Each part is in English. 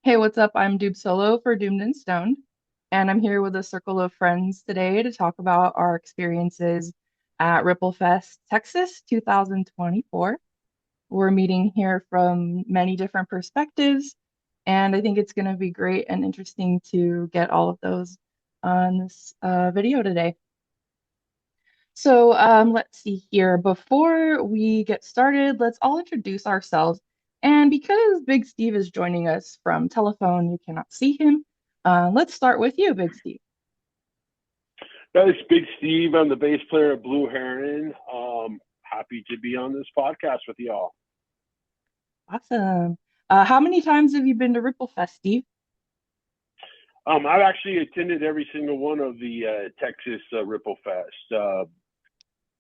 Hey, what's up? I'm Doob Solo for Doomed and Stoned, and I'm here with a circle of friends today to talk about our experiences at Ripplefest Texas 2024. We're meeting here from many different perspectives, and I think it's going to be great and interesting to get all of those on this video today. So let's see here. Before we get started, let's all introduce ourselves. And because Big Steve is joining us from telephone, you cannot see him. Let's start with you, Big Steve. Guys, Big Steve. I'm the bass player of Blue Heron. Happy to be on this podcast with y'all. Awesome. How many times have you been to Ripplefest, Steve? I've actually attended every single one of the Texas Ripple Fest.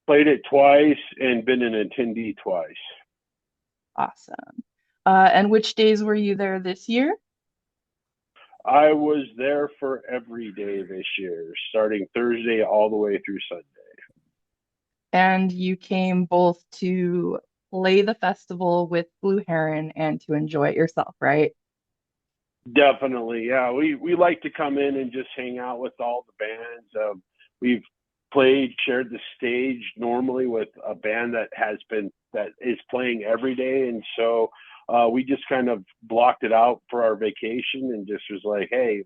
Played it twice and been an attendee twice. Awesome. And which days were you there this year? I was there for every day this year, starting Thursday all the way through Sunday. And you came both to play the festival with Blue Heron and to enjoy it yourself, right? Definitely, yeah. We like to come in and just hang out with all the bands. We've shared the stage normally with a band that is playing every day, and so we just kind of blocked it out for our vacation and just was like, hey,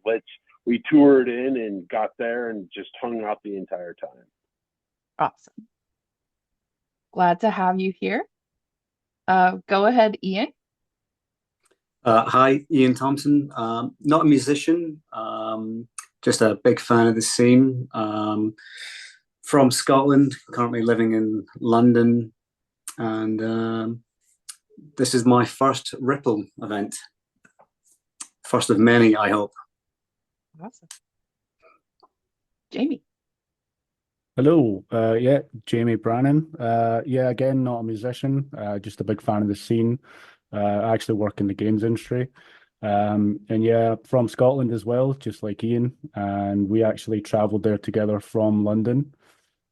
we toured in and got there and just hung out the entire time. Awesome. Glad to have you here. Go ahead, Ian. Hi, Ian Thompson. Not a musician, just a big fan of the scene. From Scotland, currently living in London, and this is my first Ripple event. First of many, I hope. Awesome. Jamie. Hello, yeah, Jamie Brannan. Yeah, again, not a musician, just a big fan of the scene. I actually work in the games industry. And yeah, from Scotland as well, just like Ian. And we actually traveled there together from London.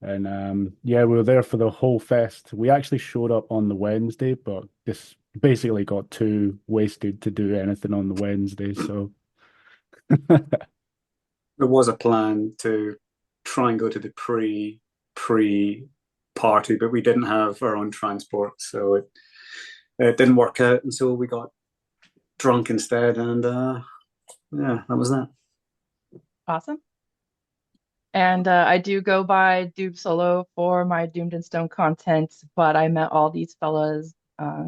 And yeah, we were there for the whole fest. We actually showed up on the Wednesday, but just basically got too wasted to do anything on the Wednesday. So There was a plan to try and go to the pre party, but we didn't have our own transport, so it didn't work out until we got drunk instead, and yeah, that was that. Awesome. And I do go by Doob Solo for my Doomed and Stone content, but I met all these fellas,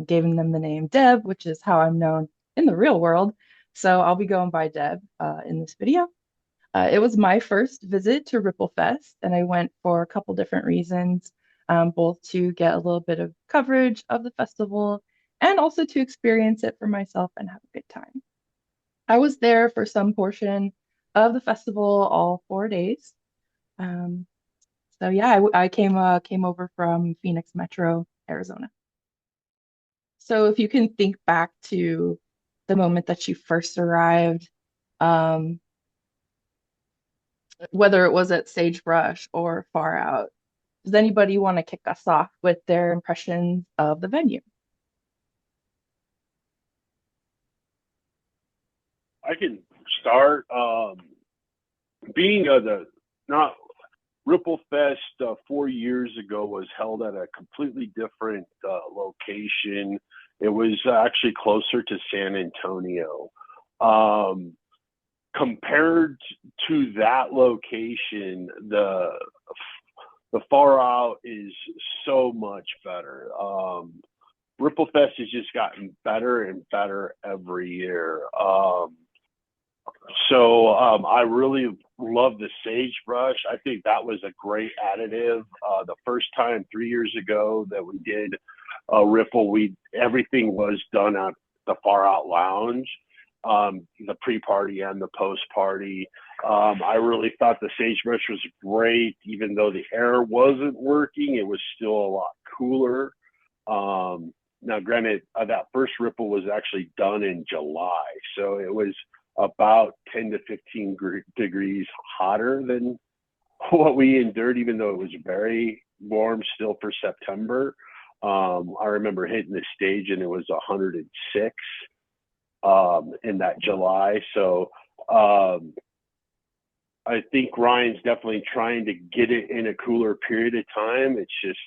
giving them the name Deb, which is how I'm known in the real world. So I'll be going by Deb in this video. It was my first visit to Ripplefest, and I went for a couple different reasons, both to get a little bit of coverage of the festival and also to experience it for myself and have a good time. I was there for some portion of the festival, all 4 days. Um, so yeah, I came over from Phoenix Metro, Arizona. So if you can think back to the moment that you first arrived, um, whether it was at Sagebrush or Far Out, does anybody want to kick us off with their impressions of the venue? I can start. Being the not Ripple Fest 4 years ago was held at a completely different location. It was actually closer to San Antonio. Um, Compared to that location, the far out is so much better. Ripple Fest has just gotten better and better every year. I really love the sagebrush. I think that was a great additive. The first time 3 years ago that we did Ripple, everything was done at the Far Out Lounge, the pre-party and the post-party. I really thought the sagebrush was great, even though the air wasn't working. It was still a lot cooler. Now, granted, that first Ripple was actually done in July, so it was about 10 to 15 degrees hotter than what we endured, even though it was very warm still for September. I remember hitting the stage and it was 106. in that July. So I think Ryan's definitely trying to get it in a cooler period of time. It's just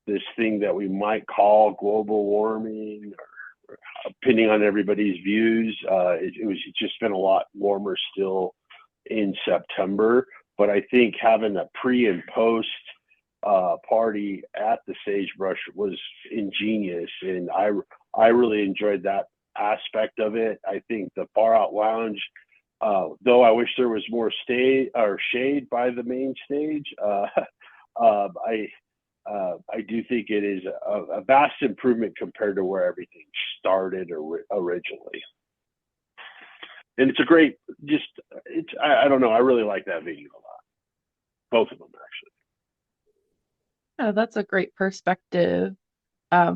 this thing that we might call global warming, or depending on everybody's views. It's just been a lot warmer still in September. But I think having a pre and post party at the Sagebrush was ingenious, and I really enjoyed that aspect of it. I think the Far Out Lounge, though I wish there was more shade by the main stage, I do think it is a vast improvement compared to where everything started originally. And it's a great, I don't know, I really like that venue a lot. Both of them, actually. Yeah, that's a great perspective.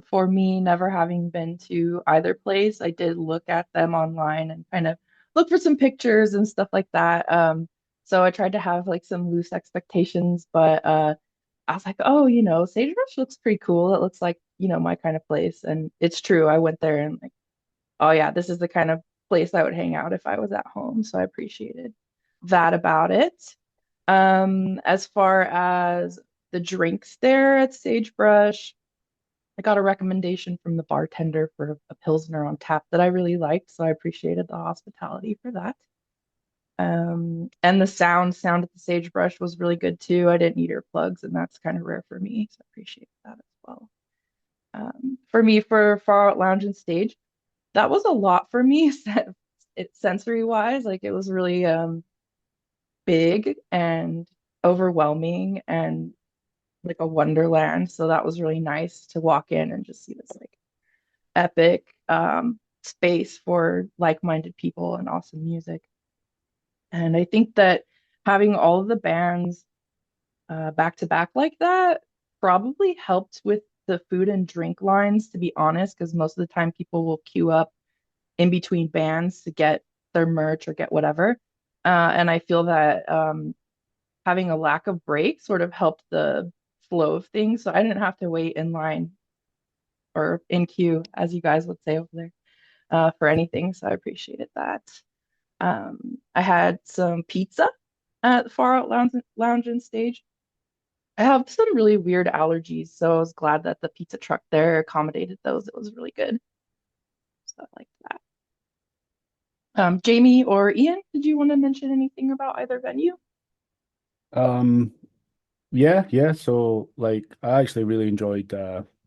For me, never having been to either place, I did look at them online and kind of look for some pictures and stuff like that. So I tried to have like some loose expectations, but I was like, oh, Sagebrush looks pretty cool. It looks like, my kind of place. And it's true. I went there and like, oh yeah, this is the kind of place I would hang out if I was at home. So I appreciated that about it. As far as the drinks there at Sagebrush, I got a recommendation from the bartender for a Pilsner on tap that I really liked, so I appreciated the hospitality for that. And the sound at the Sagebrush was really good too. I didn't need earplugs, and that's kind of rare for me, so I appreciate that as well. For me, for Far Out Lounge and Stage, that was a lot for me, sensory wise. Like it was really big and overwhelming and like a wonderland. So that was really nice to walk in and just see this like epic space for like-minded people and awesome music. And I think that having all of the bands back to back like that probably helped with the food and drink lines, to be honest, because most of the time people will queue up in between bands to get their merch or get whatever. And I feel that having a lack of break sort of helped the flow of things. So I didn't have to wait in line or in queue, as you guys would say over there, for anything. So I appreciated that. I had some pizza at the Far Out Lounge and Stage. I have some really weird allergies, so I was glad that the pizza truck there accommodated those. It was really good. So I like that. Jamie or Ian, did you want to mention anything about either venue? Um, yeah. So like I actually really enjoyed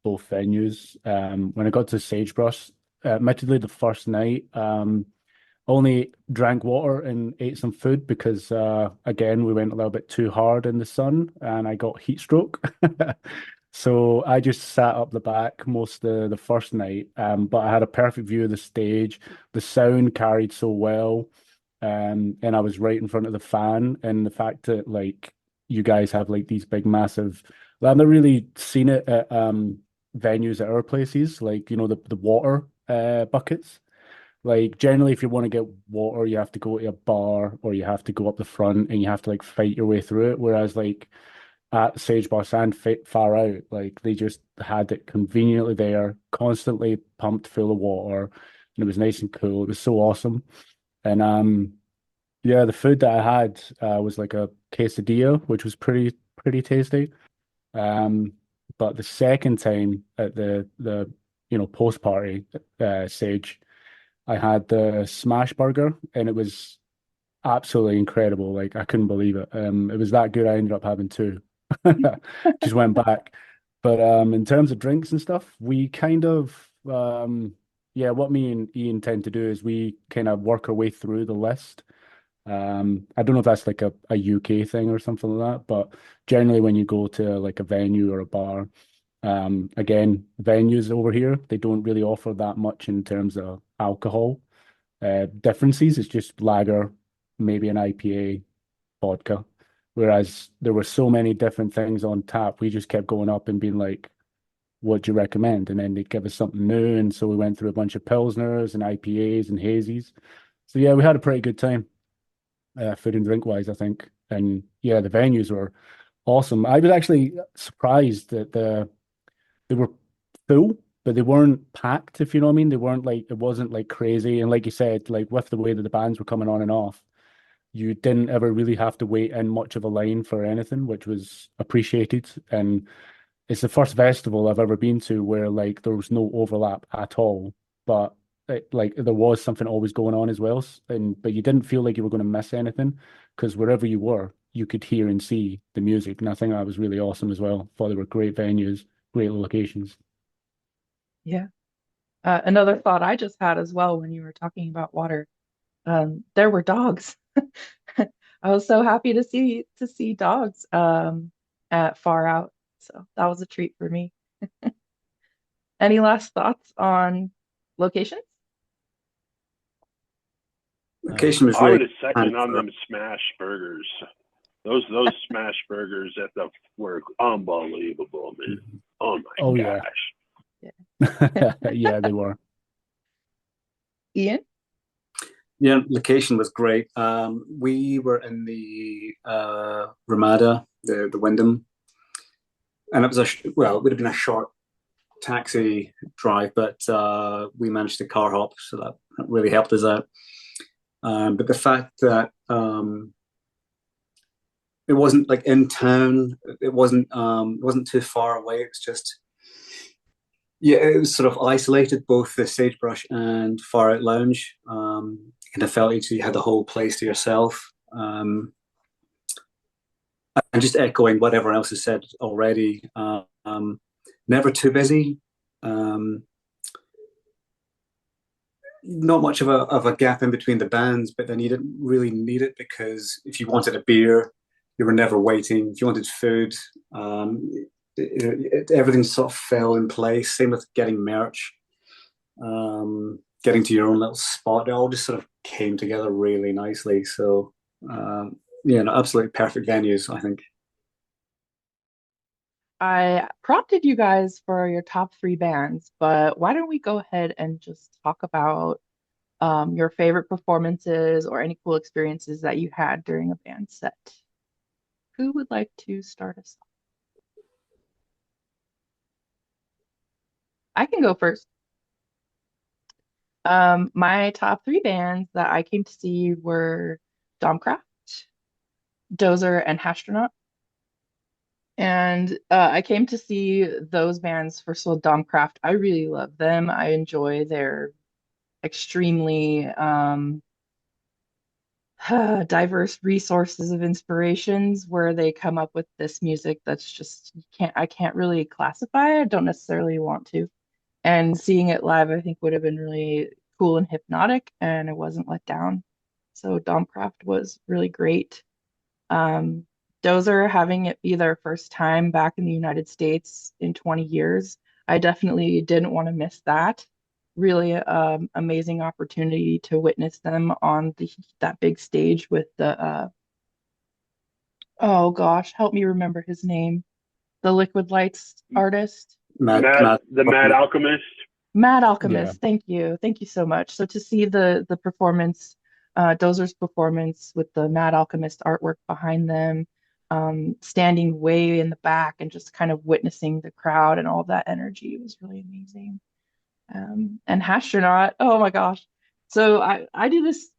both venues. When I got to Sagebrush, admittedly the first night, only drank water and ate some food because again we went a little bit too hard in the sun and I got heat stroke. So I just sat up the back most of the first night, but I had a perfect view of the stage. The sound carried so well, and I was right in front of the fan. And the fact that like you guys have like these big massive, well, I've never really seen it at venues at our places, like the water buckets. Like generally, if you want to get water, you have to go to a bar or you have to go up the front and you have to like fight your way through it. Whereas like at Sagebrush and Far Out, like they just had it conveniently there, constantly pumped full of water, and it was nice and cool. It was so awesome. And yeah, the food that I had was like a quesadilla, which was pretty tasty. Um, but the second time at the post party Sage, I had the smash burger, and it was absolutely incredible. Like I couldn't believe it. It was that good. I ended up having two. Just went back. But in terms of drinks and stuff, we kind of yeah, what me and Ian tend to do is we kind of work our way through the list. I don't know if that's like a UK thing or something like that, but generally when you go to like a venue or a bar, again, venues over here, they don't really offer that much in terms of alcohol differences. It's just lager, maybe an IPA, vodka. Whereas there were so many different things on tap, we just kept going up and being like, what do you recommend? And then they'd give us something new. And so we went through a bunch of Pilsners and IPAs and hazies. So yeah, we had a pretty good time, food and drink wise, I think. And yeah, the venues were awesome. I was actually surprised that they were full but they weren't packed, if you know what I mean. They weren't like, it wasn't like crazy. And like you said, like with the way that the bands were coming on and off, you didn't ever really have to wait in much of a line for anything, which was appreciated. And it's the first festival I've ever been to where like there was no overlap at all, but like there was something always going on as well. And but you didn't feel like you were going to miss anything because wherever you were, you could hear and see the music. And I think that was really awesome as well. Thought they were great venues, great locations. Yeah. Another thought I just had as well when you were talking about water, there were dogs. I was so happy to see dogs at Far Out. So that was a treat for me. Any last thoughts on locations? Location was I really would have planned second on for. them smash burgers. Those smash burgers at the were unbelievable, man. Oh my Oh yeah. gosh. Yeah, they were. Ian? Yeah, location was great. We were in the Ramada, the Wyndham, and it was well, it would have been a short taxi drive, but we managed to car hop, so that really helped us out. But the fact that it wasn't like in town, it wasn't too far away. It was just yeah, it was sort of isolated, both the Sagebrush and Far Out Lounge. Kind of felt like you had the whole place to yourself. And just echoing what everyone else has said already, never too busy. Um, Not much of a gap in between the bands, but then you didn't really need it because if you wanted a beer, you were never waiting. If you wanted food, everything sort of fell in place. Same with getting merch, getting to your own little spot. It all just sort of came together really nicely. So, yeah, no, absolutely perfect venues, I think. I prompted you guys for your top three bands, but why don't we go ahead and just talk about your favorite performances or any cool experiences that you had during a band set? Who would like to start us off? I can go first. My top three bands that I came to see were Domcraft, Dozer, and Hastronaut. And I came to see those bands for so Domcraft. I really love them. I enjoy their extremely diverse resources of inspirations where they come up with this music that's just I can't really classify. I don't necessarily want to. And seeing it live, I think would have been really cool and hypnotic, and it wasn't let down. So Domcraft was really great. Um, Dozer having it be their first time back in the United States in 20 years, I definitely didn't want to miss that. Really amazing opportunity to witness them on that big stage with the oh gosh, help me remember his name. The Liquid Lights artist. The Mad Alchemist. Mad Yeah. Alchemist, thank you. Thank you so much. So to see the performance, Dozer's performance with the Mad Alchemist artwork behind them, standing way in the back and just kind of witnessing the crowd and all that energy was really amazing. And Hastronaut, oh my gosh. So I do this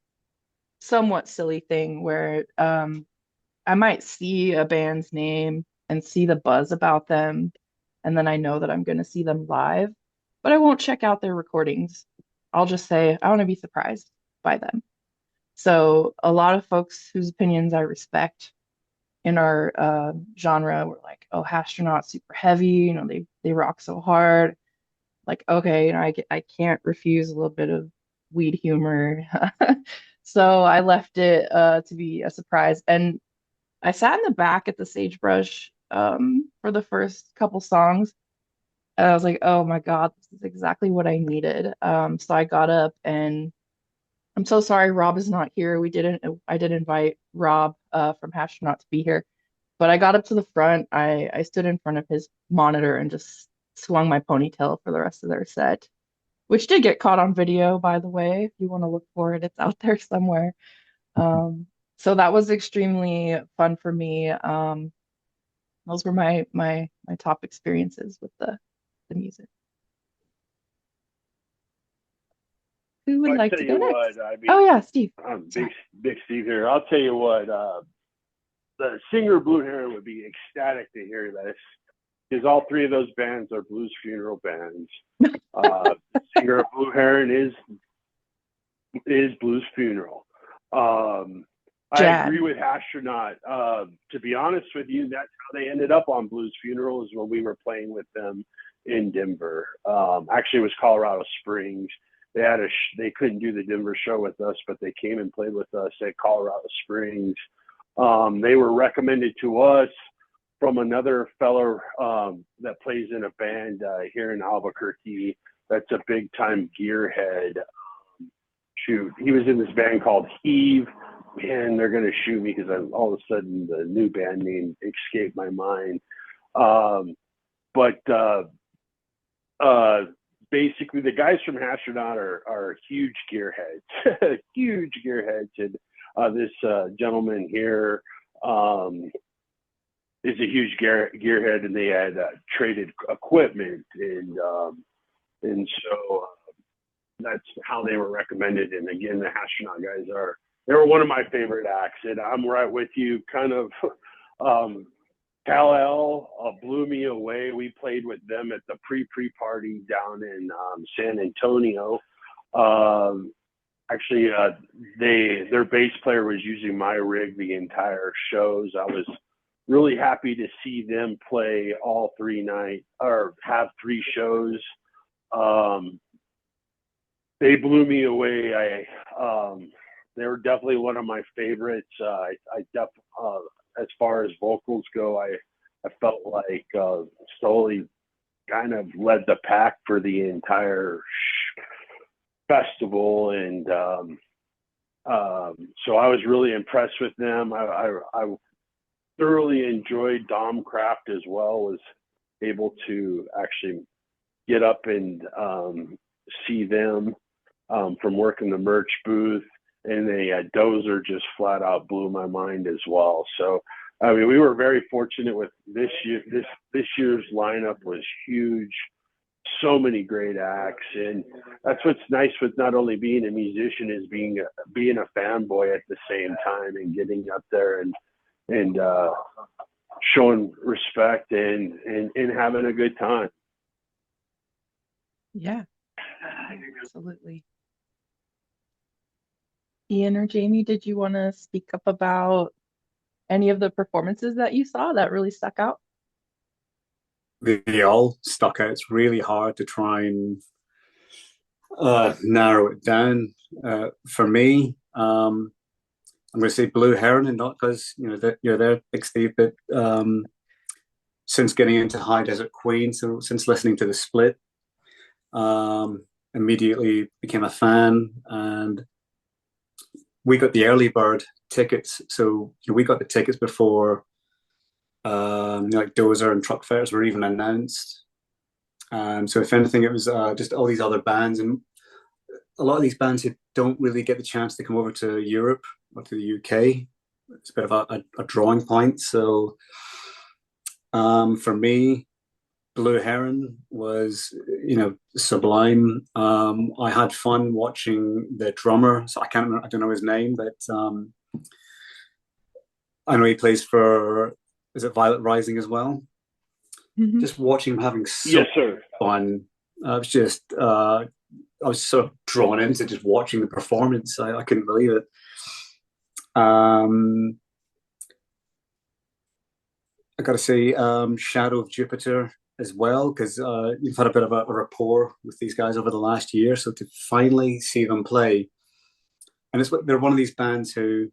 somewhat silly thing where I might see a band's name and see the buzz about them, and then I know that I'm going to see them live, but I won't check out their recordings. I'll just say I want to be surprised by them. So a lot of folks whose opinions I respect in our genre were like, "Oh, Astronaut super heavy, they rock so hard." Like, okay, I can't refuse a little bit of weed humor. So I left it to be a surprise. And I sat in the back at the Sagebrush for the first couple songs. And I was like, oh my God, this is exactly what I needed. So I got up and I'm so sorry Rob is not here. I did invite Rob from Hastronaut to be here. But I got up to the front. I stood in front of his monitor and just swung my ponytail for the rest of their set, which did get caught on video, by the way. If you want to look for it, it's out there somewhere. So that was extremely fun for me. Those were my top experiences with the music. Who would I like tell to go you next? what, I mean, Oh yeah, Steve. I'm Sorry. big Steve here. I'll tell you what, the singer Blue Heron would be ecstatic to hear this because all three of those bands are blues funeral bands. The singer of Blue Heron is Blues Funeral. I agree Jad. with Astronaut. To be honest with you, that's how they ended up on Blues Funeral is when we were playing with them in Denver. Actually, it was Colorado Springs. They couldn't do the Denver show with us, but they came and played with us at Colorado Springs. They were recommended to us from another fellow that plays in a band here in Albuquerque. That's a big time gearhead. Shoot, he was in this band called Heave. Man, they're gonna shoot me because all of a sudden the new band name escaped my mind. But basically, the guys from Astronaut are huge gearheads, huge gearheads, and this gentleman here is a huge gearhead, and they had traded equipment, and so that's how they were recommended. And again, the Astronaut guys they were one of my favorite acts, and I'm right with you. Kind of, Kal-El blew me away. We played with them at the pre party down in San Antonio. Actually, their bass player was using my rig the entire shows. I was really happy to see them play all 3 nights or have 3 shows. They blew me away. They were definitely one of my favorites. As far as vocals go, I felt like Stoli kind of led the pack for the entire festival, and so I was really impressed with them. I thoroughly enjoyed Domcraft as well. Was able to actually get up and see them from working the merch booth, and the Dozer just flat out blew my mind as well. So I mean, we were very fortunate with this year. This year's lineup was huge. So many great acts, and that's what's nice with not only being a musician is being a fanboy at the same time, and getting up there and showing respect and having a good time. Yeah, absolutely. Ian or Jamie, did you want to speak up about any of the performances that you saw that really stuck out? They all stuck out. It's really hard to try and narrow it down. For me, I'm going to say Blue Heron, and not because that you're there, Big Steve, but since getting into High Desert Queen, so since listening to the Split, immediately became a fan, and we got the early bird tickets. So we got the tickets before like Dozer and Truck Fairs were even announced. So if anything, it was just all these other bands, and a lot of these bands who don't really get the chance to come over to Europe or to the UK. It's a bit of a drawing point. So for me, Blue Heron was, sublime. I had fun watching the drummer. So I don't know his name, but I know he plays for, is it Violet Rising as well? Mm-hmm. Just watching him having so Yes, sir. fun. I was sort of drawn into just watching the performance. I couldn't believe it. I got to say, Shadow of Jupiter as well, because you've had a bit of a rapport with these guys over the last year. So to finally see them play, and they're one of these bands who,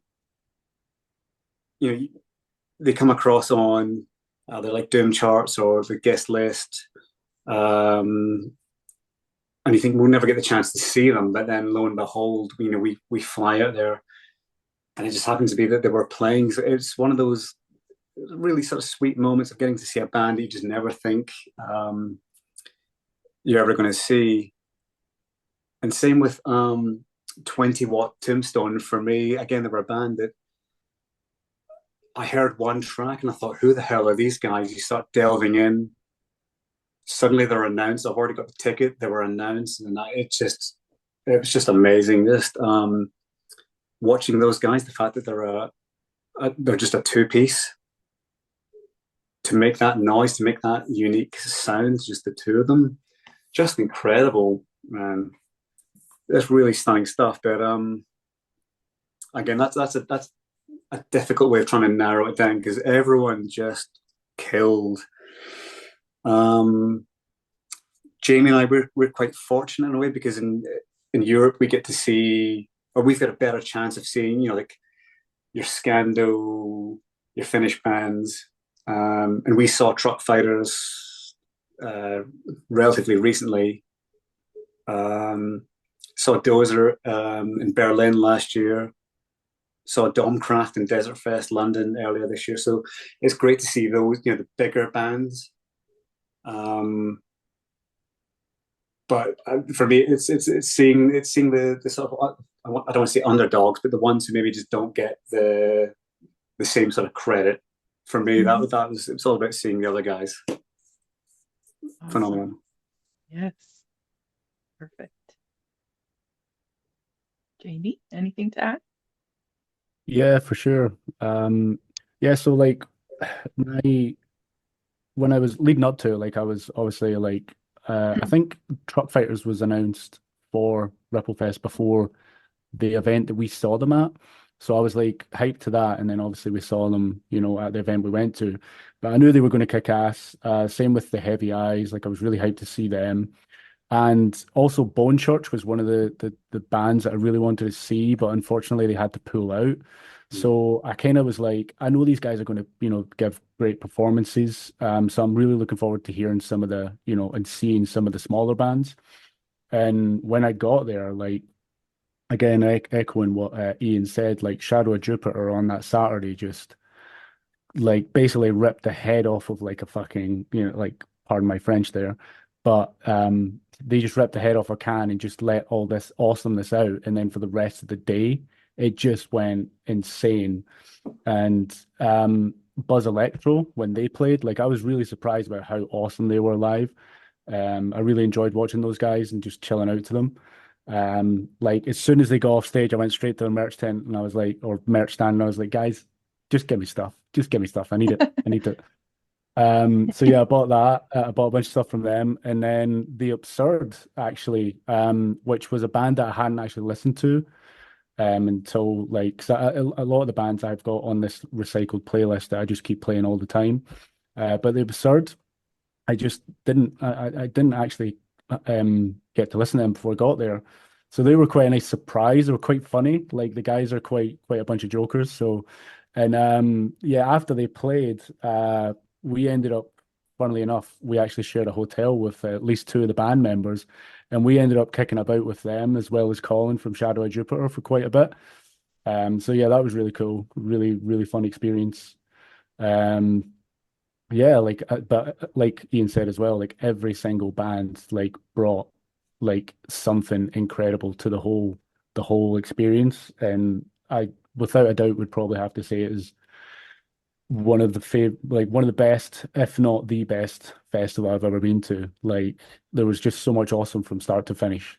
they come across on they're like Doom charts or the guest list, and you think we'll never get the chance to see them, but then lo and behold, we fly out there, and it just happens to be that they were playing. So it's one of those really sort of sweet moments of getting to see a band that you just never think you're ever going to see. And same with 20 Watt Tombstone. For me, again, they were a band that I heard one track and I thought, who the hell are these guys? You start delving in. Suddenly they're announced. I've already got the ticket. They were announced, and it just it was just amazing. Just watching those guys, the fact that they're just a two piece to make that noise, to make that unique sound, just the two of them, just incredible, man. It's really stunning stuff. But again, that's a difficult way of trying to narrow it down because everyone just killed. Um, Jamie and I we're quite fortunate in a way because in Europe we get to see, or we've got a better chance of seeing, like your Scando, your Finnish bands, and we saw Truck Fighters relatively recently. Saw Dozer in Berlin last year. Saw Domcraft and Desert Fest London earlier this year. So it's great to see those, the bigger bands. But for me, it's seeing the sort of, I don't want to say underdogs, but the ones who maybe just don't get the same sort of credit. For me, Mhm. that was, it's all about seeing the other guys. Awesome. Phenomenon. Yes. Perfect. Jamie, anything to add? Yeah, for sure. Yeah, so like my when I was leading up to it, like I was obviously like I think Truck Fighters was announced for Ripplefest before the event that we saw them at. So I was like hyped to that, and then obviously we saw them, at the event we went to. But I knew they were going to kick ass. Same with the Heavy Eyes. Like I was really hyped to see them. And also Bone Church was one of the bands that I really wanted to see, but unfortunately they had to pull out. So I kind of was like, I know these guys are going to, give great performances. So I'm really looking forward to hearing some of the, and seeing some of the smaller bands. And when I got there, like again, echoing what Ian said, like Shadow of Jupiter on that Saturday just like basically ripped the head off of like a fucking, like pardon my French there, but they just ripped the head off a can and just let all this awesomeness out. And then for the rest of the day, it just went insane. And Buzz Electro, when they played, like I was really surprised about how awesome they were live. I really enjoyed watching those guys and just chilling out to them. Like as soon as they got off stage, I went straight to the merch tent and I was like, or merch stand, and I was like, guys, just give me stuff. Just give me stuff. I need it. I need it. So yeah, I bought that. I bought a bunch of stuff from them, and then The Absurd actually, which was a band that I hadn't actually listened to until like 'cause a lot of the bands I've got on this recycled playlist that I just keep playing all the time. But The Absurd, I just didn't. I didn't actually get to listen to them before I got there. So they were quite a nice surprise. They were quite funny. Like the guys are quite a bunch of jokers. So, and yeah, after they played, we ended up, funnily enough, we actually shared a hotel with at least two of the band members, and we ended up kicking about with them as well as Colin from Shadow of Jupiter for quite a bit. So yeah, that was really cool. Really fun experience. Um, yeah, like but like Ian said as well, like every single band like brought like something incredible to the whole experience, and I without a doubt would probably have to say it is one of the best, if not the best festival I've ever been to. Like there was just so much awesome from start to finish.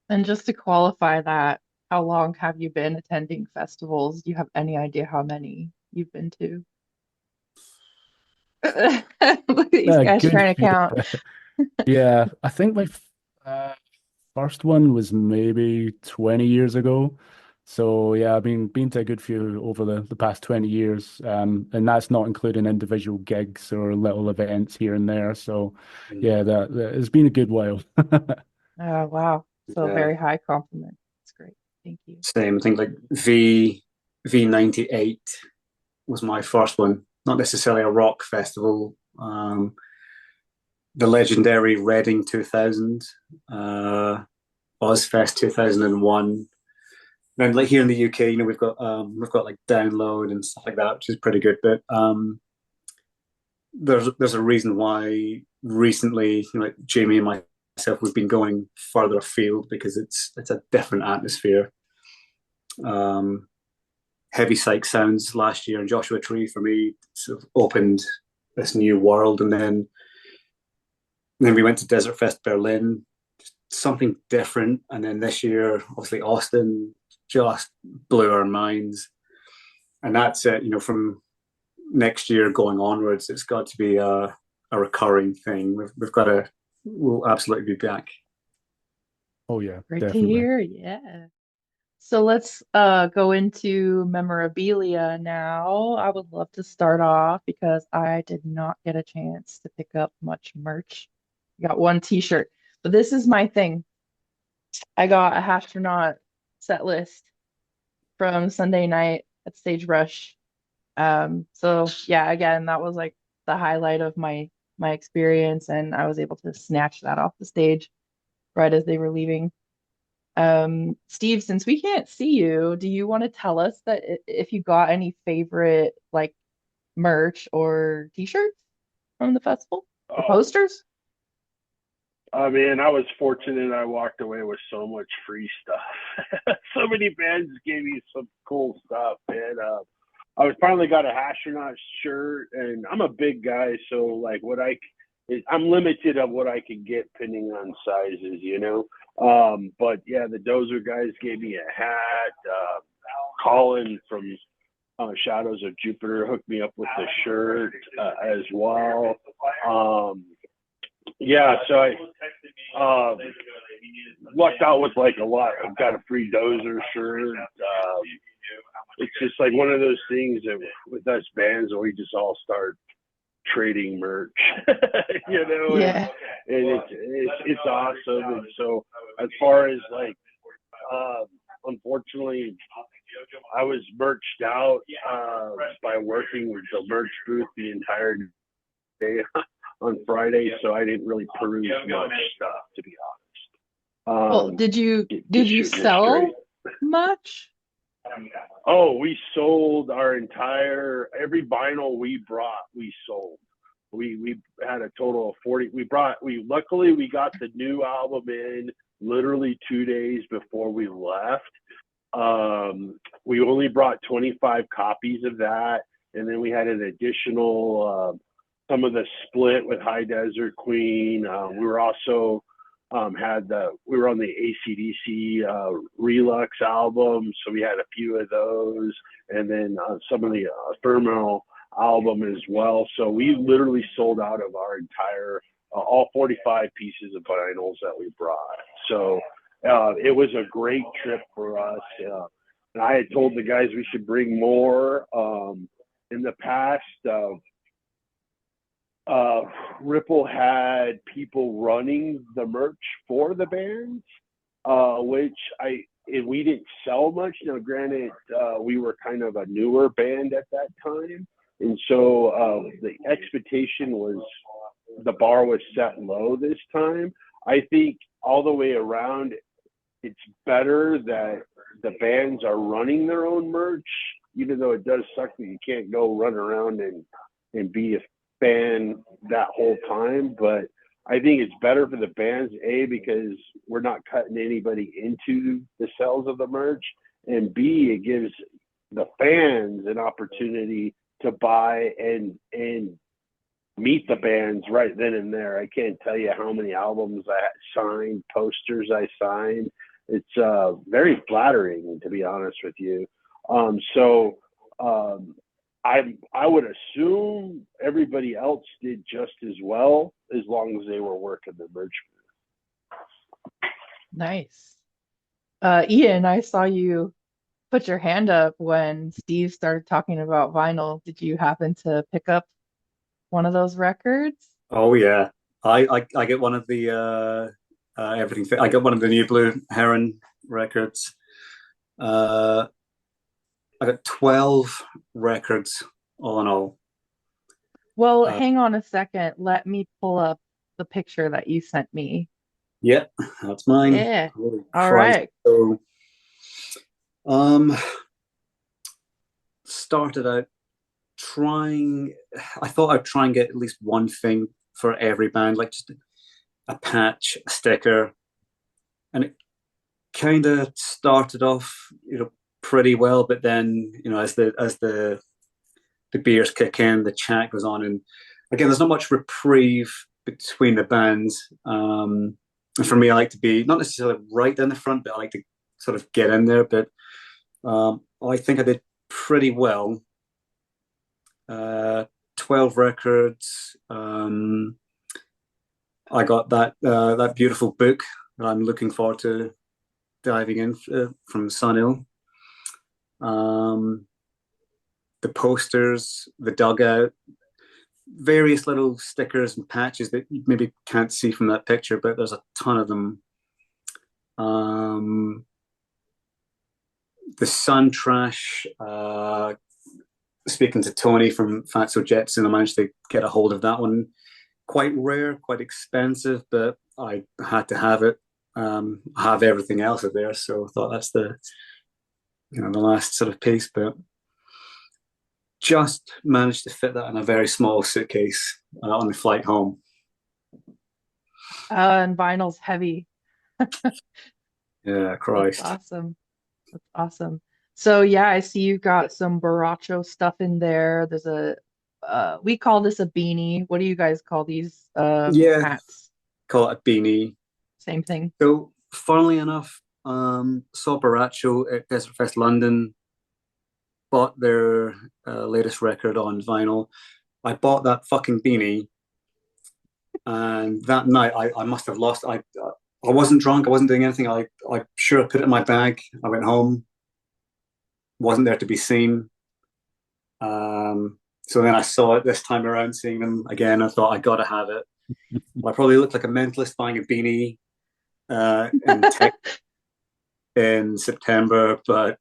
And just to qualify that, how long have you been attending festivals? Do you have any idea how many you've been to? Look at these A guys good trying to few. count. Yeah, I think my first one was maybe 20 years ago. So yeah, I've been to a good few over the past 20 years. And that's not including individual gigs or little events here and there. So yeah, that it's been a good while. Oh, wow. So a Yeah, very high compliment. That's great. Thank you. same. I think like V98 was my first one. Not necessarily a rock festival. The legendary Reading 2000, Ozfest 2001. Then like here in the UK, we've got like Download and stuff like that, which is pretty good. But there's a reason why recently, like Jamie and myself, we've been going further afield because it's a different atmosphere. Um, Heavy Psych Sounds last year and Joshua Tree for me sort of opened this new world, and then we went to Desert Fest Berlin. something different. And then this year, obviously, Austin just blew our minds. And that's it, from next year going onwards, it's got to be a recurring thing. We'll absolutely be back. Oh yeah, Great to definitely. hear. Yeah. So let's go into memorabilia now. I would love to start off because I did not get a chance to pick up much merch. I got one t-shirt, but this is my thing. I got a Astronaut set list from Sunday night at Stage Rush. So yeah, again, that was like the highlight of my experience, and I was able to snatch that off the stage right as they were leaving. Steve, since we can't see you, do you want to tell us that if you got any favorite like merch or t-shirts from the festival or Oh, posters? I mean, I was fortunate. I walked away with so much free stuff. So many bands gave me some cool stuff, and I was finally got a astronaut shirt, and I'm a big guy, so like I'm limited of what I can get depending on sizes. But yeah, the Dozer guys gave me a hat. Colin from Shadows of Jupiter hooked me up with the shirt as well. Um, yeah, so I uh, lucked out with like a lot. I've got a free Dozer shirt. It's just like one of those things that with us bands, we just all start trading merch, and Yeah. it's awesome. And so as far as like, uh, unfortunately, I was merched out by working with the merch booth the entire day on Friday, so I didn't really peruse much stuff, to be honest. Well, did you did Just you shooting it straight. sell much? Oh, we sold our entire every vinyl we brought. We sold. We had a total of 40. We luckily we got the new album in literally 2 days before we left. We only brought 25 copies of that, and then we had an additional some of the split with High Desert Queen. We were also we were on the ACDC Relux album, so we had a few of those, and then some of the Thermal album as well. So we literally sold out of our entire all 45 pieces of vinyls that we brought. So it was a great trip for us. And I had told the guys we should bring more. In the past, Ripple had people running the merch for the bands, which and we didn't sell much. Now, granted, we were kind of a newer band at that time, and so the expectation was the bar was set low this time. I think all the way around, it's better that the bands are running their own merch, even though it does suck that you can't go run around and be a fan that whole time. But I think it's better for the bands, A, because we're not cutting anybody into the sales of the merch, and B, it gives the fans an opportunity to buy and meet the bands right then and there. I can't tell you how many albums I signed, posters I signed. It's very flattering, to be honest with you. So I would assume everybody else did just as well as long as they were working the merch. Nice. Ian, I saw you put your hand up when Steve started talking about vinyl. Did you happen to pick up one of those records? Oh yeah, I get one of the everything. I get one of the New Blue Heron records. Uh, I got 12 records all in all. Well, Uh, hang on a second. Let me pull up the picture that you sent me. yeah, that's mine. Yeah. Holy All Christ! right. So, um, started out trying. I thought I'd try and get at least one thing for every band, like just a patch, a sticker, and it kind of started off, pretty well. But then, as the beers kick in, the chat goes on, and again, there's not much reprieve between the bands. And for me, I like to be not necessarily right down the front, but I like to sort of get in there. But I think I did pretty well. 12 records. I got that beautiful book that I'm looking forward to diving in from Sunil. Um, the posters, the dugout, various little stickers and patches that you maybe can't see from that picture, but there's a ton of them. Um, the sun trash. Speaking to Tony from Fatso Jetson, I managed to get a hold of that one. Quite rare, quite expensive, but I had to have it. I have everything else of there, so I thought that's the last sort of piece, but just managed to fit that in a very small suitcase on the flight home. And vinyl's heavy. Yeah, That's Christ. awesome. That's awesome. So yeah, I see you've got some Baracho stuff in there. There's a we call this a beanie. What do you guys call these Yeah, hats? call it a beanie. Same thing. So, funnily enough, saw Baracho at Desert Fest London, bought their latest record on vinyl. I bought that fucking beanie, and that night I must have lost. I wasn't drunk. I wasn't doing anything. I sure put it in my bag. I went home. Wasn't there to be seen. So then I saw it this time around, seeing them again. I thought I gotta have it. I probably looked like a mentalist buying a beanie in tech in September, but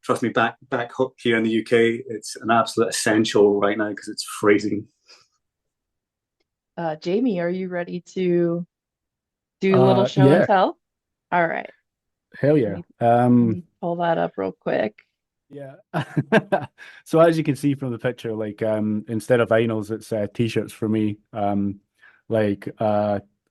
trust me, back here in the UK, it's an absolute essential right now because it's freezing. Jamie, are you ready to do a little show and Yeah, tell? All right. hell Let yeah. me let me pull that up real quick. Yeah. So as you can see from the picture, like instead of vinyls, it's t-shirts for me. Like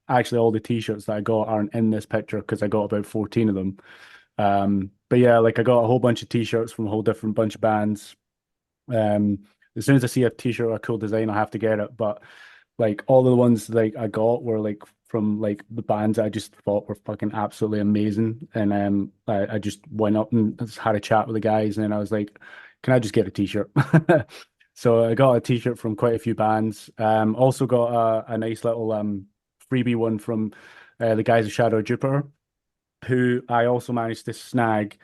actually all the t-shirts that I got aren't in this picture because I got about 14 of them. But yeah, like I got a whole bunch of t-shirts from a whole different bunch of bands. Um, as soon as I see a t-shirt or a cool design, I have to get it. But like all of the ones like I got were like from like the bands I just thought were fucking absolutely amazing. And I just went up and just had a chat with the guys, and then I was like, "Can I just get a t-shirt?" So I got a t-shirt from quite a few bands. Also got a nice little freebie one from the guys of Shadow Jupiter, who I also managed to snag.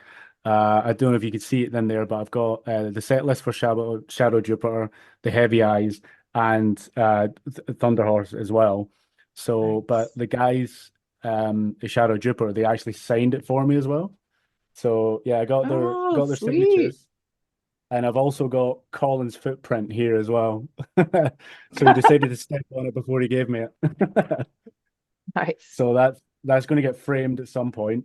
I don't know if you could see it in there, but I've got the set list for Shadow Jupiter, the Heavy Eyes, and Thunder Horse as well. So, but Nice. the guys, the Shadow Jupiter, they actually signed it for me as well. So yeah, I Oh, got their sweet. signatures, and I've also got Colin's footprint here as well. So he decided to step on it before he gave me it. Nice. So that's going to get framed at some point.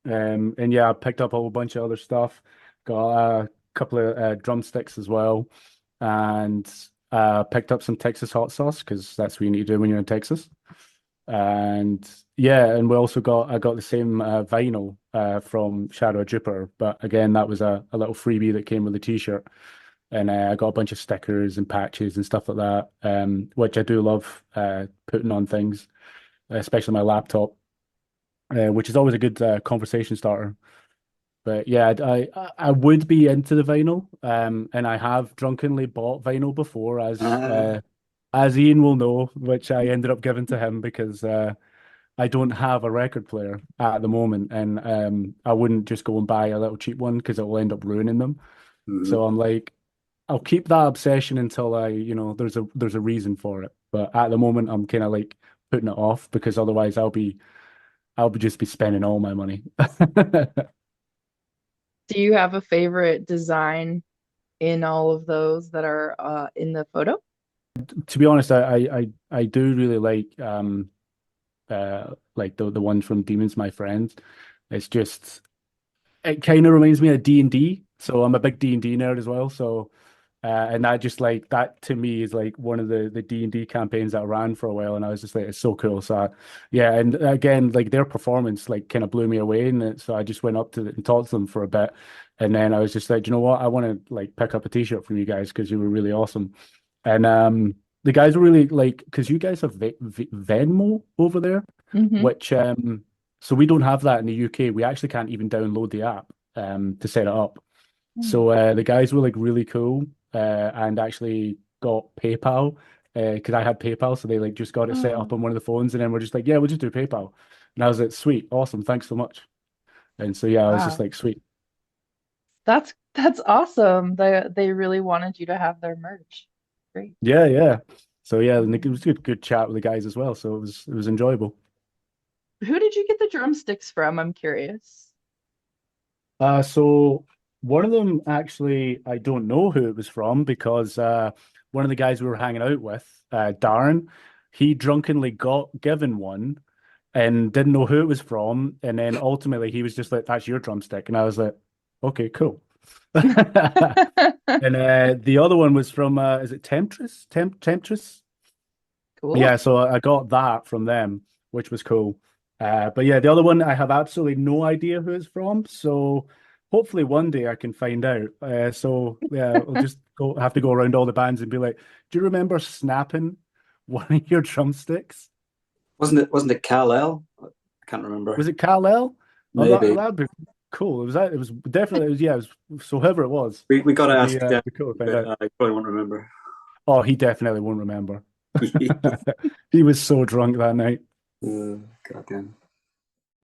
And yeah, I picked up a whole bunch of other stuff. Got a couple of drumsticks as well, and picked up some Texas hot sauce because that's what you need to do when you're in Texas. And yeah, and we also got I got the same vinyl from Shadow Jupiter, but again, that was a little freebie that came with the t-shirt. And I got a bunch of stickers and patches and stuff like that, which I do love putting on things, especially my laptop, which is always a good conversation starter. But yeah, I would be into the vinyl, and I have drunkenly bought vinyl before, Uh, as Ian will know, which I ended up giving to him because I don't have a record player at the moment, and I wouldn't just go and buy a little cheap one because it will end up ruining them. mhm. So I'm like, I'll keep that obsession until there's a reason for it. But at the moment, I'm kind of like putting it off because otherwise I'll be just be spending all my money. Do you have a favorite design in all of those that are in the photo? To be honest, I do really like the one from Demons My Friend. It's just it kind of reminds me of D&D. So I'm a big D&D nerd as well. So and that just like that to me is like one of the D&D campaigns that I ran for a while, and I was just like, it's so cool. So yeah, and again, like their performance like kind of blew me away, and so I just went up to and talked to them for a bit, and then I was just like, you know what, I want to like pick up a t-shirt from you guys because you were really awesome, and the guys were really like because you guys have Venmo over there. Hmm. which so we don't have that in the UK. We actually can't even download the app to set it up. So the guys were like really cool and actually got PayPal because I had PayPal, so they like just got it set up Oh, on one of the phones, and then we're just like, yeah, we'll just do PayPal. And I was like, sweet, awesome, thanks so much. And so yeah, I was just wow. like, sweet. That's awesome. They really wanted you to have their merch. Great. Yeah, yeah. So yeah, and it Mm. was good chat with the guys as well. So it was enjoyable. Who did you get the drumsticks from? I'm curious. So one of them actually, I don't know who it was from because one of the guys we were hanging out with, Darren, he drunkenly got given one and didn't know who it was from, and then ultimately he was just like, "That's your drumstick," and I was like, "Okay, cool." And the other one was from, is it Temptress? Cool. Yeah, so I got that from them, which was cool. But yeah, the other one I have absolutely no idea who it's from. So hopefully one day I can find out. So yeah, I'll just have to go around all the bands and be like, "Do you remember snapping one of your drumsticks? Wasn't it Kal-El? I can't remember. Was it Kal-El? Oh, Maybe that'd be cool. It was definitely, yeah, it was, so whoever it was, we got to it'd ask Dan, be cool to find but out. I probably won't remember. Oh, he definitely won't remember. He was so drunk that night. Goddamn.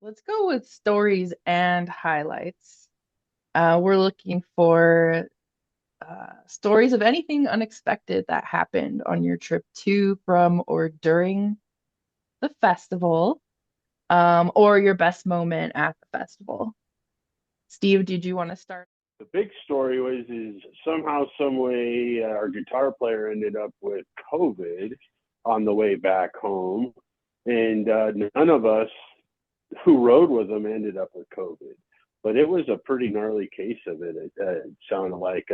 Let's go with stories and highlights. We're looking for stories of anything unexpected that happened on your trip to, from, or during the festival, or your best moment at the festival. Steve, did you want to start? The big story was is somehow, some way, our guitar player ended up with COVID on the way back home, and none of us who rode with him ended up with COVID. But it was a pretty gnarly case of it. It sounded like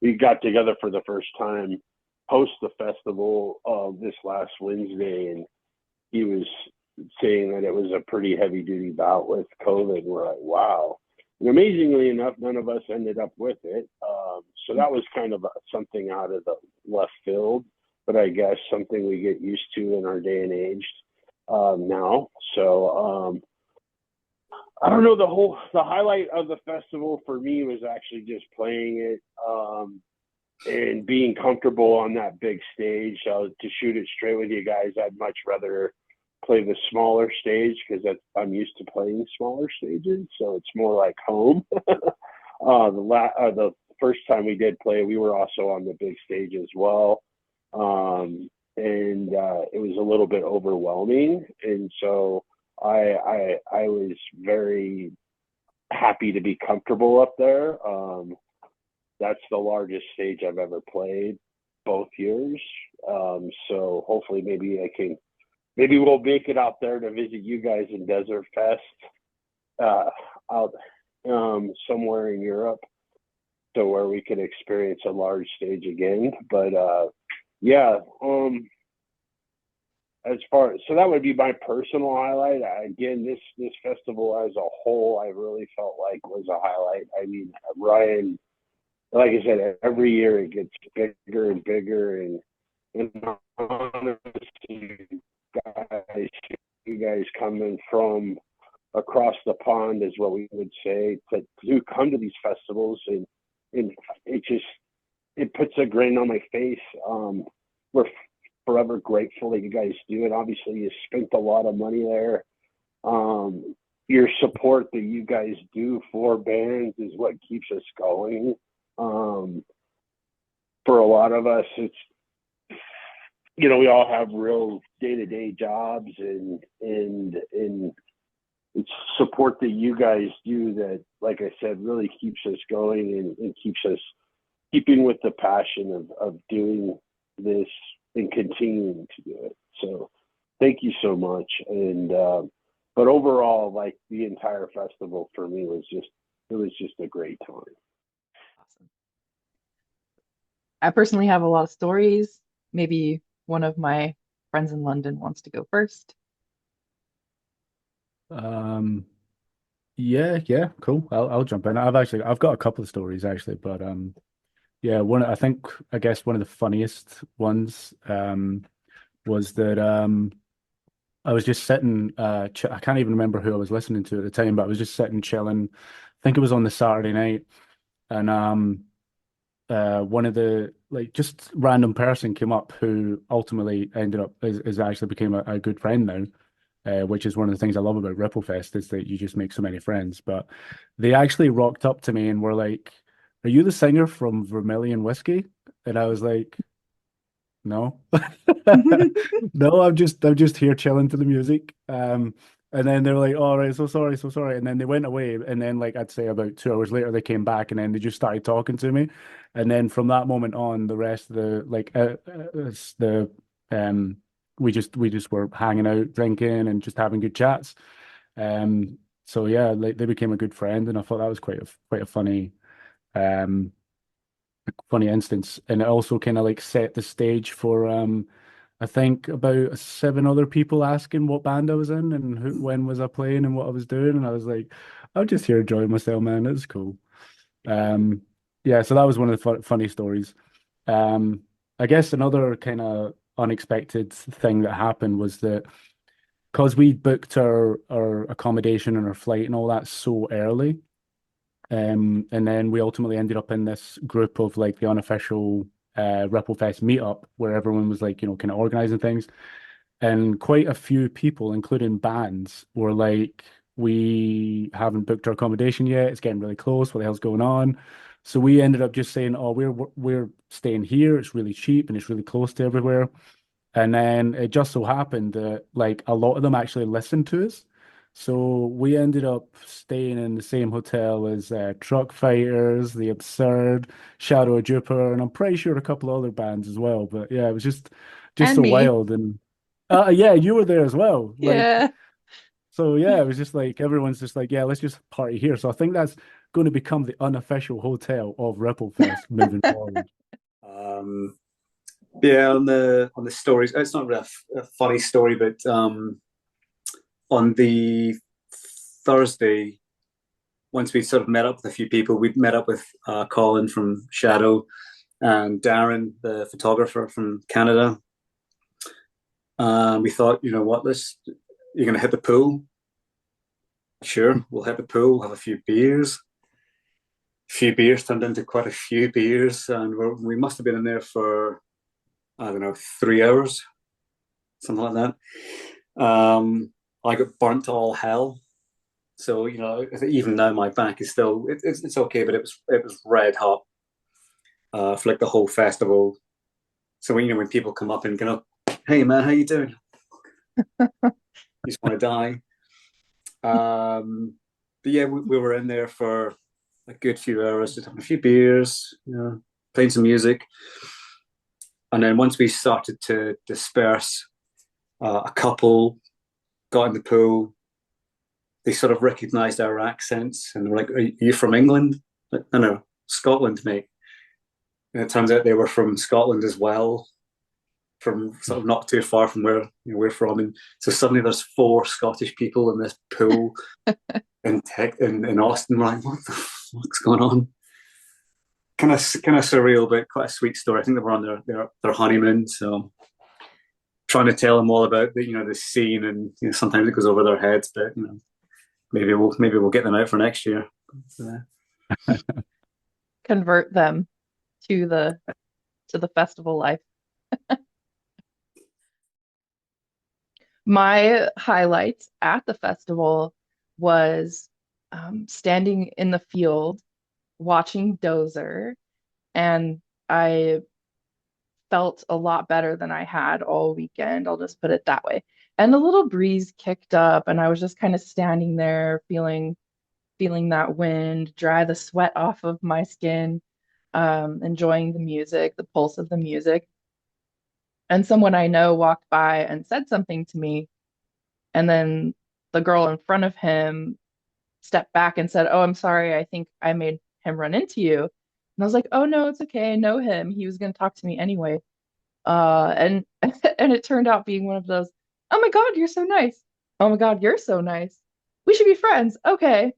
we got together for the first time post the festival this last Wednesday, and he was saying that it was a pretty heavy duty bout with COVID. We're like, wow. And amazingly enough, none of us ended up with it. So that was kind of something out of the left field, but I guess something we get used to in our day and age now. So I don't know. The highlight of the festival for me was actually just playing it and being comfortable on that big stage. To shoot it straight with you guys, I'd much rather play the smaller stage because I'm used to playing smaller stages, so it's more like home. The first time we did play, we were also on the big stage as well, and it was a little bit overwhelming, and so I was very happy to be comfortable up there. That's the largest stage I've ever played, both years. So hopefully maybe we'll make it out there to visit you guys in Desert Fest out somewhere in Europe, so where we can experience a large stage again. But yeah, so that would be my personal highlight. Again, this festival as a whole, I really felt like was a highlight. I mean, Ryan, like I said, every year it gets bigger and bigger, and honestly, guys, you guys coming from across the pond is what we would say to come to these festivals, and it puts a grin on my face. We're forever grateful that you guys do it. Obviously, you spent a lot of money there. Your support that you guys do for bands is what keeps us going. For a lot of us, it's, we all have real day-to-day jobs, and it's support that you guys do that, like I said, really keeps us going and keeps us keeping with the passion of doing this and continuing to do it. So thank you so much. And but overall, like, the entire festival for me was just a great time. Awesome. I personally have a lot of stories. Maybe one of my friends in London wants to go first. Um, yeah, cool. I'll jump in. I've got a couple of stories actually, but yeah, I guess one of the funniest ones was that I was just sitting, I can't even remember who I was listening to at the time, but I was just sitting chilling. I think it was on the Saturday night, and one of the like just random person came up who ultimately ended up is actually became a good friend now, which is one of the things I love about Ripplefest is that you just make so many friends. But they actually rocked up to me and were like, "Are you the singer from Vermilion Whiskey?" And I was like, "No, no, I'm just here chilling to the music." And then they were like, "All right, so sorry, so sorry." And then they went away. And then, like I'd say, about 2 hours later, they came back, and then they just started talking to me. And then from that moment on, the rest of the it's the we just were hanging out, drinking, and just having good chats. So yeah, like they became a good friend, and I thought that was quite a um funny instance, and it also kind of like set the stage for I think about 7 other people asking what band I was in and when was I playing and what I was doing, and I was like, I'm just here enjoying myself, man. It's cool. Um, yeah, so that was one of the funny stories. Um, I guess another kind of unexpected thing that happened was that because we booked our accommodation and our flight and all that so early, and then we ultimately ended up in this group of like the unofficial Ripplefest meetup where everyone was like, kind of organizing things. And quite a few people, including bands, were like, we haven't booked our accommodation yet. It's getting really close. What the hell's going on? So we ended up just saying, oh, we're staying here. It's really cheap and it's really close to everywhere. And then it just so happened that like a lot of them actually listened to us. So we ended up staying in the same hotel as Truck Fighters, The Absurd, Shadow of Jupiter, and I'm pretty sure a couple of other bands as well. But yeah, it was just And so me. wild. And yeah, you were there as well. Like, Yeah. so yeah, it was just like everyone's just like, yeah, let's just party here. So I think that's going to become the unofficial hotel of Ripplefest moving forward. Um, yeah, on the stories, it's not really a funny story, but on the Thursday, once we sort of met up with a few people, we'd met up with Colin from Shadow and Darren, the photographer from Canada. We thought, you know what, you're going to hit the pool. Sure, we'll hit the pool, have a few beers. A few beers turned into quite a few beers, and we must have been in there for, I don't know, 3 hours, something like that. I got burnt to all hell. So even now my back is still it's okay, but it was red hot for like the whole festival. So when people come up and go, "Hey man, how you doing?" You just want to die. But yeah, we were in there for a good few hours, just having a few beers, playing some music, and then once we started to disperse, a couple got in the pool. They sort of recognised our accents and were like, "Are you from England?" Like, no, Scotland, mate. And it turns out they were from Scotland as well, from sort of not too far from where we're from. And so suddenly there's 4 Scottish people in this pool in Austin. We're like, what the fuck's going on? Kind of surreal, but quite a sweet story. I think they were on their honeymoon, so trying to tell them all about the scene, and sometimes it goes over their heads, but maybe we'll get them out for next year. Convert them to the festival life. My highlights at the festival was standing in the field watching Dozer, and I felt a lot better than I had all weekend. I'll just put it that way. And a little breeze kicked up, and I was just kind of standing there feeling that wind, dry the sweat off of my skin, enjoying the music, the pulse of the music. And someone I know walked by and said something to me, and then the girl in front of him stepped back and said, "Oh, I'm sorry. I think I made him run into you." And I was like, "Oh no, it's okay. I know him. He was going to talk to me anyway." And and it turned out being one of those, "Oh my God, you're so nice. Oh my God, you're so nice. We should be friends." Okay.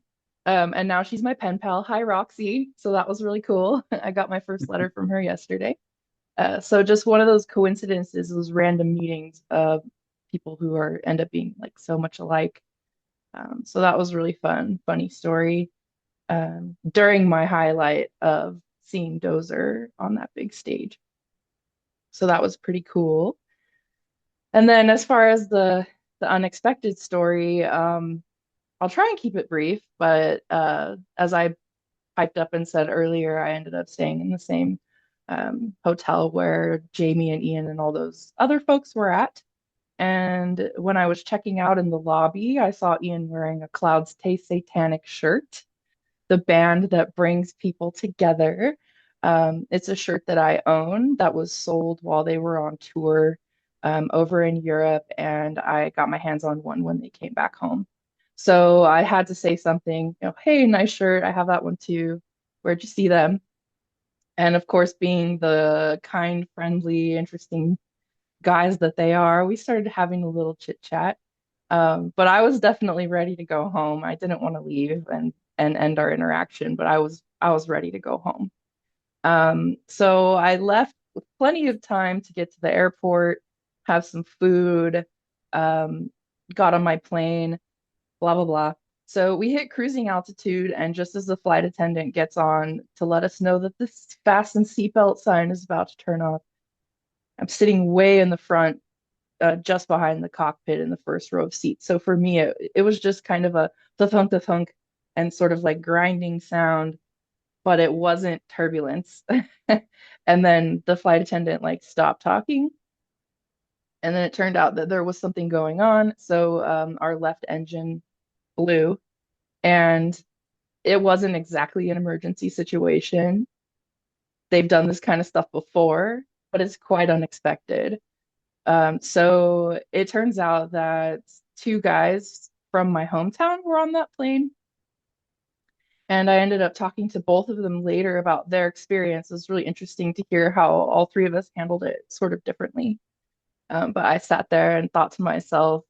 And now she's my pen pal. Hi, Roxy. So that was really cool. I got my first letter from her yesterday. So just one of those coincidences, those random meetings. people who are end up being like so much alike. So that was really fun, funny story during my highlight of seeing Dozer on that big stage. So that was pretty cool. And then as far as the unexpected story, I'll try and keep it brief, but as I piped up and said earlier, I ended up staying in the same hotel where Jamie and Ian and all those other folks were at. And when I was checking out in the lobby, I saw Ian wearing a Clouds Taste Satanic shirt, the band that brings people together. It's a shirt that I own that was sold while they were on tour over in Europe, and I got my hands on one when they came back home. So I had to say something, hey, nice shirt. I have that one too. Where'd you see them? And of course, being the kind, friendly, interesting guys that they are, we started having a little chit chat. But I was definitely ready to go home. I didn't want to leave and end our interaction, but I was ready to go home. So I left with plenty of time to get to the airport, have some food, um, got on my plane, blah blah blah. So we hit cruising altitude, and just as the flight attendant gets on to let us know that this fasten seatbelt sign is about to turn off, I'm sitting way in the front, just behind the cockpit in the first row of seats. So for me, it was just kind of a thunk thunk and sort of like grinding sound, but it wasn't turbulence. And then the flight attendant like stopped talking. And then it turned out that there was something going on. So our left engine blew, and it wasn't exactly an emergency situation. They've done this kind of stuff before, but it's quite unexpected. So it turns out that two guys from my hometown were on that plane. And I ended up talking to both of them later about their experience. It was really interesting to hear how all three of us handled it sort of differently. But I sat there and thought to myself,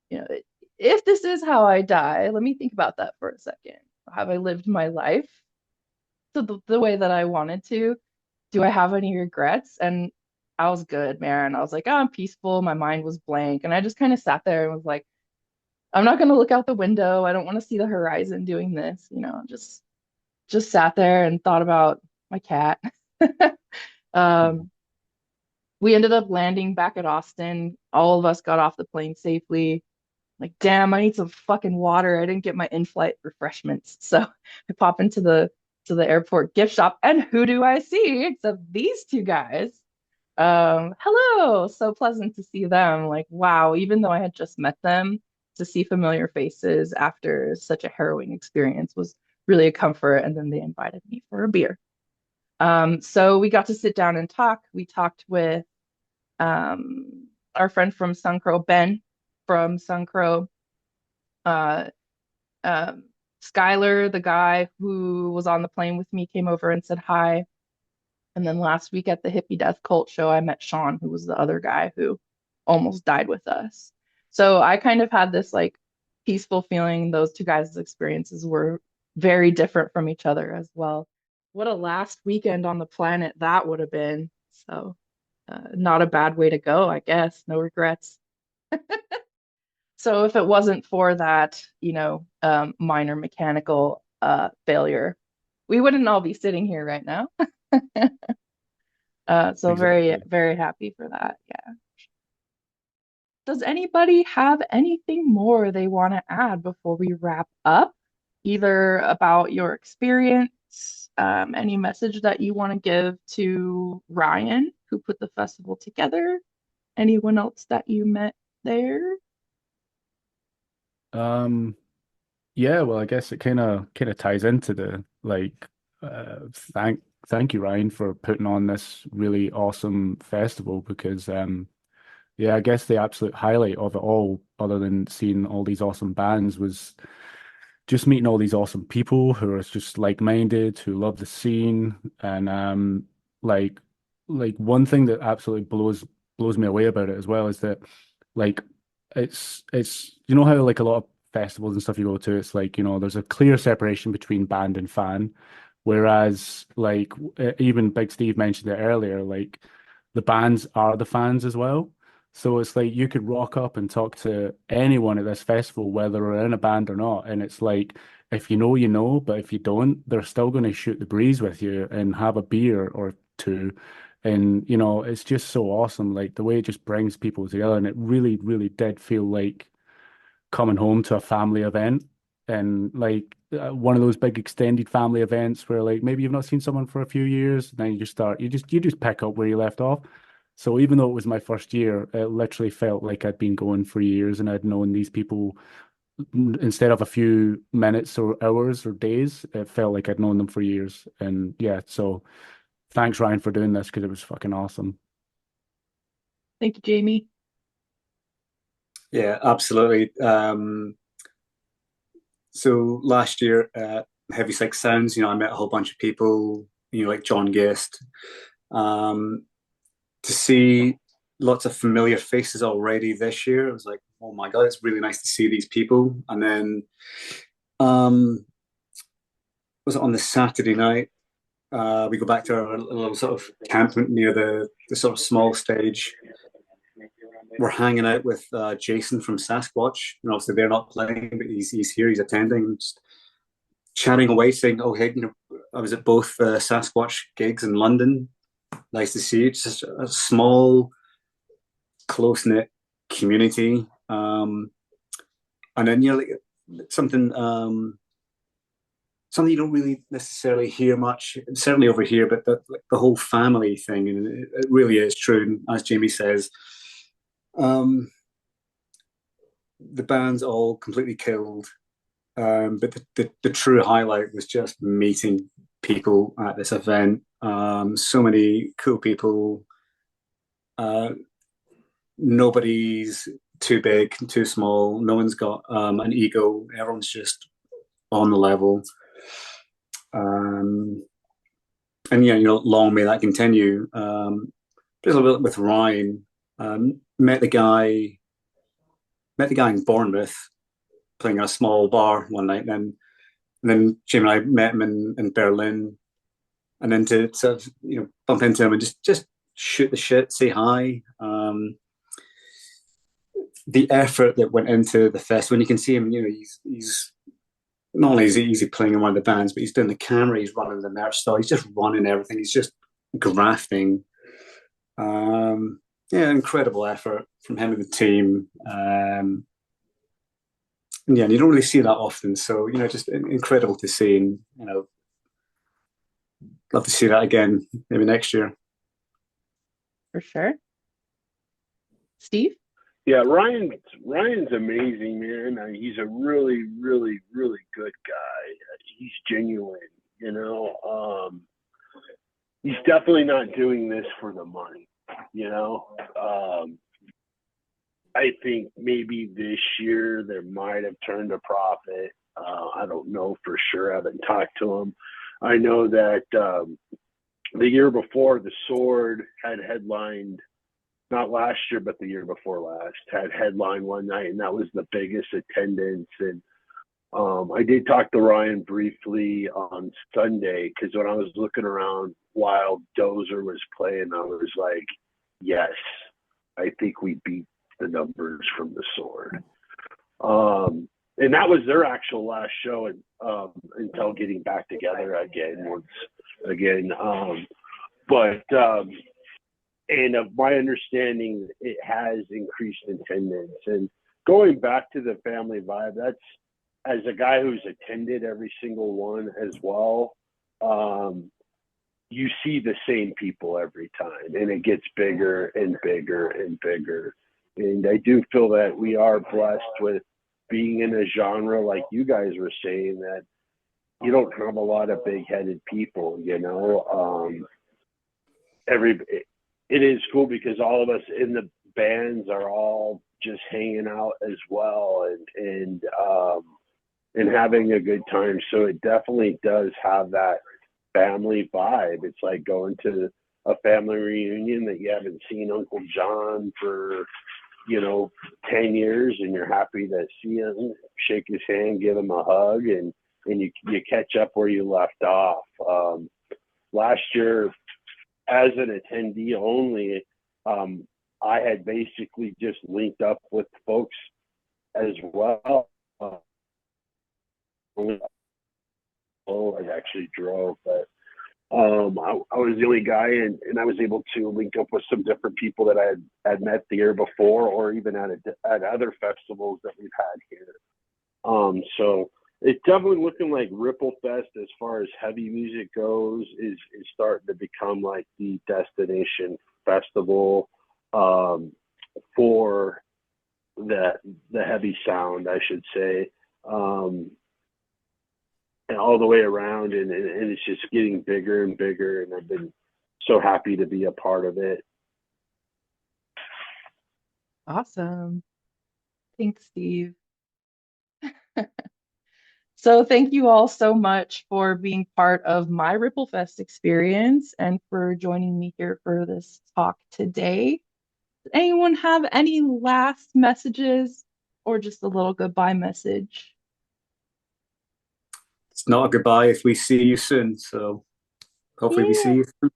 you know, if this is how I die, let me think about that for a second. Have I lived my life to the way that I wanted to? Do I have any regrets? And I was good, man. I was like, oh, I'm peaceful. My mind was blank. And I just kind of sat there and was like, I'm not going to look out the window. I don't want to see the horizon doing this, just sat there and thought about my cat. Um, we ended up landing back at Austin. All of us got off the plane safely. Like, damn, I need some fucking water. I didn't get my in-flight refreshments. So I pop into the airport gift shop, and who do I see except these two guys? Hello, so pleasant to see them. Like, wow, even though I had just met them, to see familiar faces after such a harrowing experience was really a comfort. And then they invited me for a beer. So we got to sit down and talk. We talked with our friend from Suncrow, Ben from Suncrow, uh, um, Skylar, the guy who was on the plane with me, came over and said hi. And then last week at the Hippie Death Cult show, I met Sean, who was the other guy who almost died with us. So I kind of had this like peaceful feeling. Those two guys' experiences were very different from each other as well. What a last weekend on the planet that would have been. So not a bad way to go, I guess. No regrets. So if it wasn't for that, minor mechanical failure, we wouldn't all be sitting here right now. So very, Exactly. very happy for that. Yeah. Does anybody have anything more they want to add before we wrap up? Either about your experience, any message that you want to give to Ryan, who put the festival together, anyone else that you met there? Um, yeah, well, I guess it kind of ties into the like thank you, Ryan, for putting on this really awesome festival because yeah, I guess the absolute highlight of it all, other than seeing all these awesome bands, was just meeting all these awesome people who are just like-minded, who love the scene, and like one thing that absolutely blows me away about it as well is that like it's you know how like a lot of festivals and stuff you go to, it's like there's a clear separation between band and fan, whereas even Big Steve mentioned it earlier, like the bands are the fans as well. So it's like you could rock up and talk to anyone at this festival, whether they're in a band or not. And it's like, if you know, you know, but if you don't, they're still going to shoot the breeze with you and have a beer or two. And, you know, it's just so awesome. Like the way it just brings people together. And it really, really did feel like coming home to a family event and like one of those big extended family events where like maybe you've not seen someone for a few years, and then you just pick up where you left off. So even though it was my first year, it literally felt like I'd been going for years and I'd known these people instead of a few minutes or hours or days, it felt like I'd known them for years. And yeah, so thanks Ryan for doing this because it was fucking awesome. Thank you, Jamie. Yeah, absolutely. So last year at Heavy Six Sounds, I met a whole bunch of people, like John Guest. Um, to see lots of familiar faces already this year, it was like, oh my God, it's really nice to see these people. And then um, was it on the Saturday night? We go back to our little sort of camp near the sort of small stage. We're hanging out with Jason from Sasquatch. And obviously they're not playing, but he's here, he's attending, just chatting away, saying, "Oh, hey, I was at both Sasquatch gigs in London. Nice to see you." It's just a small, close knit community, and then like something something you don't really necessarily hear much, certainly over here, but the whole family thing, and it really is true. And as Jamie says, um, the band's all completely killed. But the true highlight was just meeting people at this event. So many cool people. Uh, Nobody's too big, too small. No one's got an ego. Everyone's just on the level. Um, and yeah, long may that continue. Just a little bit with Ryan. Met the guy. Met the guy in Bournemouth playing in a small bar one night. And then Jim and I met him in Berlin, and then to sort of bump into him and just shoot the shit, say hi. The effort that went into the fest, when you can see him, he's not only is he playing in one of the bands, but he's doing the camera, he's running the merch store, he's just running everything, he's just grafting. Yeah, incredible effort from him and the team. Yeah, and you don't really see that often, so just incredible to see, and love to see that again, maybe next year. For sure. Steve? Yeah, Ryan's amazing, man. He's a really, really, really good guy. He's genuine, you know. He's definitely not doing this for the money, you know. I think maybe this year there might have turned a profit. I don't know for sure. I haven't talked to him. I know that the year before, the Sword had headlined, not last year, but the year before last, had headline one night, and that was the biggest attendance. And I did talk to Ryan briefly on Sunday, because when I was looking around while Dozer was playing, I was like, yes, I think we beat the numbers from the Sword. And that was their actual last show until getting back together again. And of my understanding, it has increased attendance. And going back to the family vibe, that's, as a guy who's attended every single one as well, you see the same people every time, and it gets bigger and bigger and bigger. And I do feel that we are blessed with being in a genre, like you guys were saying, that you don't have a lot of big-headed people, it is cool because all of us in the bands are all just hanging out as well and having a good time. So it definitely does have that family vibe. It's like going to a family reunion that you haven't seen Uncle John for 10 years, and you're happy to see him, shake his hand, give him a hug, and you catch up where you left off. Last year, as an attendee only, I had basically just linked up with folks as well. I actually drove, but I was the only guy, and I was able to link up with some different people that I had met the year before, or even at other festivals that we've had here. So it's definitely looking like Ripplefest, as far as heavy music goes, is starting to become like the destination festival for the heavy sound, I should say. And all the way around, and it's just getting bigger and bigger, and I've been so happy to be a part of it. Awesome. Thanks, Steve. So thank you all so much for being part of my Ripplefest experience and for joining me here for this talk today. Does anyone have any last messages or just a little goodbye message? It's not a goodbye if we see you soon. So hopefully we see Yeah. you soon.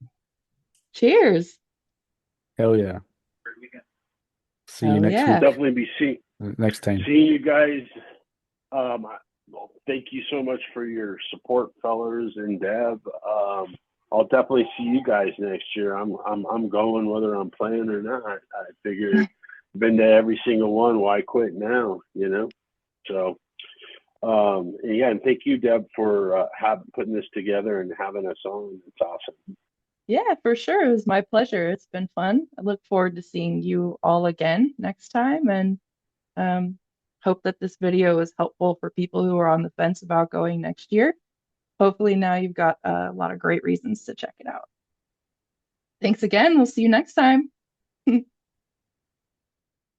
Cheers. Hell yeah. See you Hell next yeah. We'll week. definitely be Next time. seeing you guys. Well, thank you so much for your support, fellas, and Deb. I'll definitely see you guys next year. I'm going whether I'm playing or not. I figured been to every single one. Why quit now? You know. So yeah, and thank you, Deb, for putting this together and having us on. It's awesome. Yeah, for sure. It was my pleasure. It's been fun. I look forward to seeing you all again next time, and hope that this video is helpful for people who are on the fence about going next year. Hopefully now you've got a lot of great reasons to check it out. Thanks again. We'll see you next time.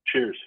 Cheers.